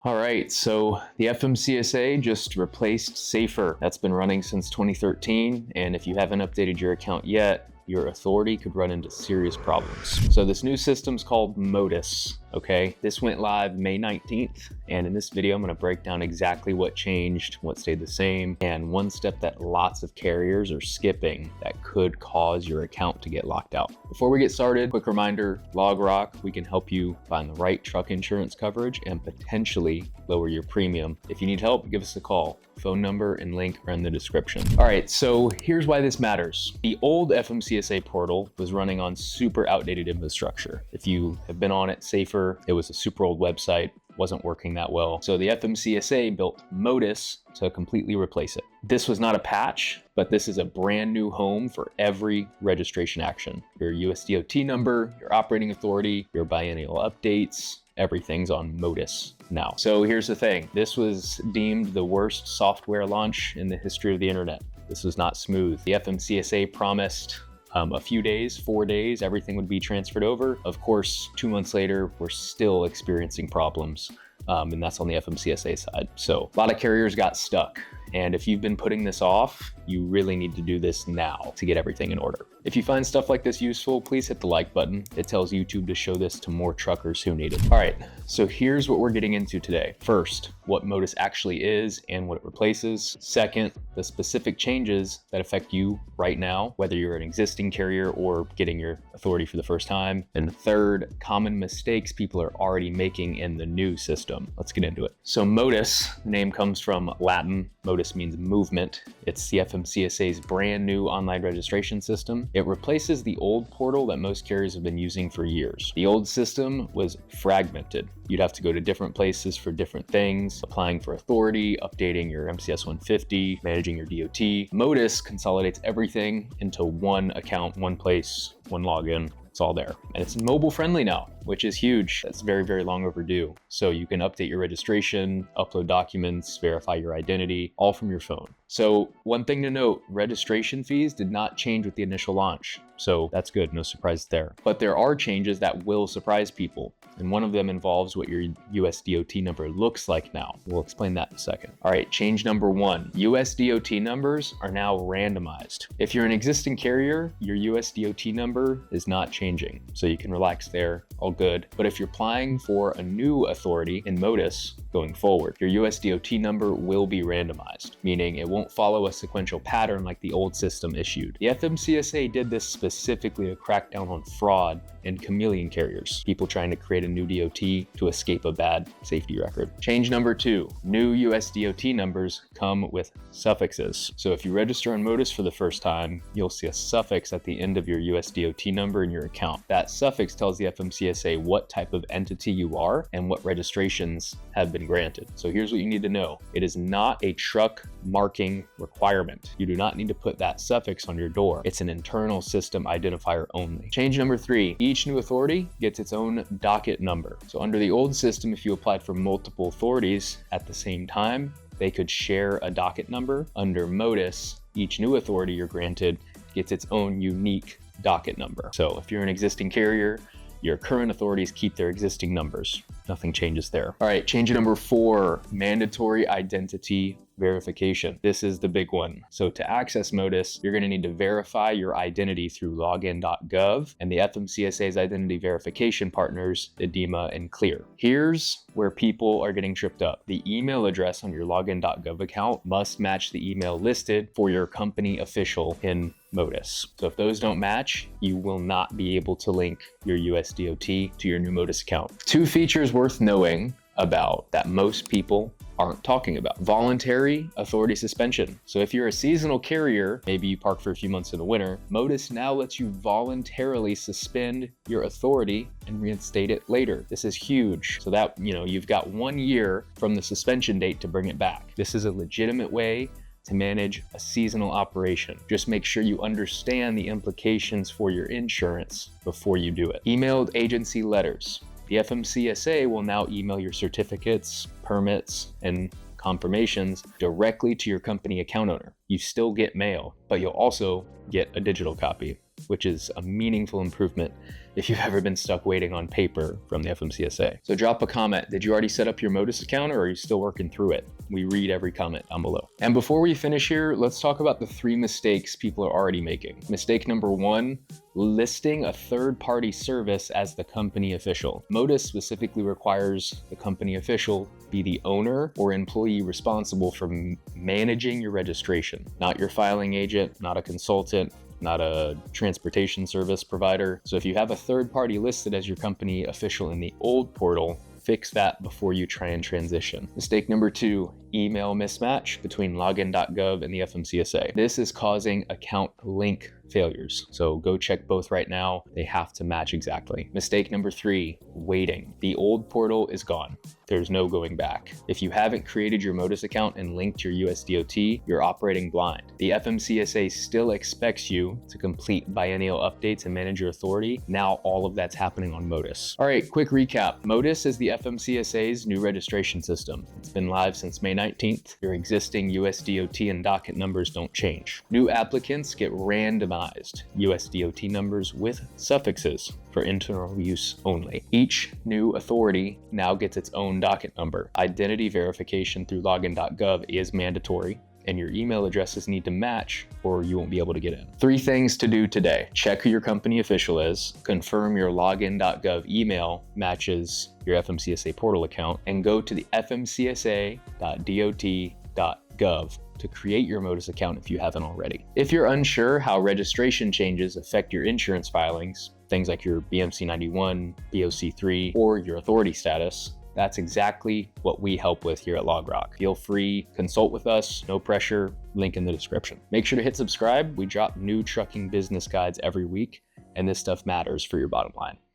All right, so the FMCSA just replaced Safer. That's been running since 2013, and if you haven't updated your account yet, your authority could run into serious problems. So this new system's called Motus, okay? This went live May 19th, and in this video, I'm gonna break down exactly what changed, what stayed the same, and one step that lots of carriers are skipping that could cause your account to get locked out. Before we get started, quick reminder, LogRock, we can help you find the right truck insurance coverage and potentially lower your premium. If you need help, give us a call. Phone number and link are in the description. All right, so here's why this matters. The old FMCSA portal was running on super outdated infrastructure. If you have been on it, Safer, it was a super old website, wasn't working that well. So the FMCSA built Motus to completely replace it. This was not a patch, but this is a brand new home for every registration action. Your USDOT number, your operating authority, your biennial updates, everything's on Motus now. So here's the thing. This was deemed the worst software launch in the history of the internet. This was not smooth. The FMCSA promised a few days, 4 days, everything would be transferred over. Of course, 2 months later, we're still experiencing problems. And that's on the FMCSA side. So a lot of carriers got stuck. And if you've been putting this off, you really need to do this now to get everything in order. If you find stuff like this useful, please hit the like button. It tells YouTube to show this to more truckers who need it. All right, so here's what we're getting into today. First, what Motus actually is and what it replaces. Second, the specific changes that affect you right now, whether you're an existing carrier or getting your authority for the first time. And third, common mistakes people are already making in the new system. Let's get into it. So Motus, the name comes from Latin. Motus means movement. It's the FMCSA's brand new online registration system. It replaces the old portal that most carriers have been using for years. The old system was fragmented. You'd have to go to different places for different things, applying for authority, updating your MCS 150, managing your DOT. Motus consolidates everything into one account, one place, one login. It's all there. And it's mobile friendly now, which is huge. That's very, very long overdue. So you can update your registration, upload documents, verify your identity, all from your phone. So one thing to note, registration fees did not change with the initial launch. So that's good, no surprise there. But there are changes that will surprise people. And one of them involves what your USDOT number looks like now. We'll explain that in a second. All right, change number one, USDOT numbers are now randomized. If you're an existing carrier, your USDOT number is not changing. So you can relax there, all good. But if you're applying for a new authority in Motus going forward, your USDOT number will be randomized, meaning it won't follow a sequential pattern like the old system issued. The FMCSA did this specifically to crack down on fraud and chameleon carriers, people trying to create a new DOT to escape a bad safety record. Change number two, new USDOT numbers come with suffixes. So if you register on Motus for the first time, you'll see a suffix at the end of your USDOT number in your account. That suffix tells the FMCSA what type of entity you are and what registrations have been granted. So here's what you need to know. It is not a truck marking requirement. You do not need to put that suffix on your door. It's an internal system identifier only. Change number three, each new authority gets its own docket number. So under the old system, if you applied for multiple authorities at the same time, they could share a docket number. Under Motus, each new authority you're granted gets its own unique docket number. So if you're an existing carrier, your current authorities keep their existing numbers. Nothing changes there. All right, change number four, mandatory identity verification. This is the big one. So to access Motus, you're going to need to verify your identity through Login.gov and the FMCSA's identity verification partners, IDEMIA and Clear. Here's where people are getting tripped up. The email address on your Login.gov account must match the email listed for your company official in Motus. So if those don't match, you will not be able to link your USDOT to your new Motus account. Two features worth knowing about that most people aren't talking about. Voluntary authority suspension. So if you're a seasonal carrier, maybe you park for a few months in the winter, Motus now lets you voluntarily suspend your authority and reinstate it later. This is huge. So that, you've got 1 year from the suspension date to bring it back. This is a legitimate way to manage a seasonal operation. Just make sure you understand the implications for your insurance before you do it. Emailed agency letters. The FMCSA will now email your certificates, permits, and confirmations directly to your company account owner. You still get mail, but you'll also get a digital copy. which is a meaningful improvement if you've ever been stuck waiting on paper from the FMCSA. So drop a comment. Did you already set up your Motus account, or are you still working through it? We read every comment down below. And before we finish here, let's talk about the 3 mistakes people are already making. Mistake number 1, listing a third-party service as the company official. Motus specifically requires the company official be the owner or employee responsible for managing your registration, not your filing agent, not a consultant, not a transportation service provider. So if you have a third party listed as your company official in the old portal, fix that before you try and transition. Mistake number 2, email mismatch between Login.gov and the FMCSA. This is causing account link failures. So go check both right now. They have to match exactly. Mistake number 3, waiting. The old portal is gone. There's no going back. If you haven't created your Motus account and linked your USDOT, you're operating blind. The FMCSA still expects you to complete biennial updates and manage your authority. Now all of that's happening on Motus. All right, quick recap. Motus is the FMCSA's new registration system. It's been live since May 19th. Your existing USDOT and docket numbers don't change. New applicants get randomized USDOT numbers with suffixes for internal use only. Each new authority now gets its own docket number. Identity verification through Login.gov is mandatory, and your email addresses need to match or you won't be able to get in. 3 things to do today. Check who your company official is, confirm your Login.gov email matches your FMCSA portal account, and go to the fmcsa.dot.gov to create your Motus account if you haven't already. If you're unsure how registration changes affect your insurance filings, things like your BMC 91, BOC 3, or your authority status, that's exactly what we help with here at LogRock. Feel free, consult with us, no pressure, link in the description. Make sure to hit subscribe. We drop new trucking business guides every week, and this stuff matters for your bottom line.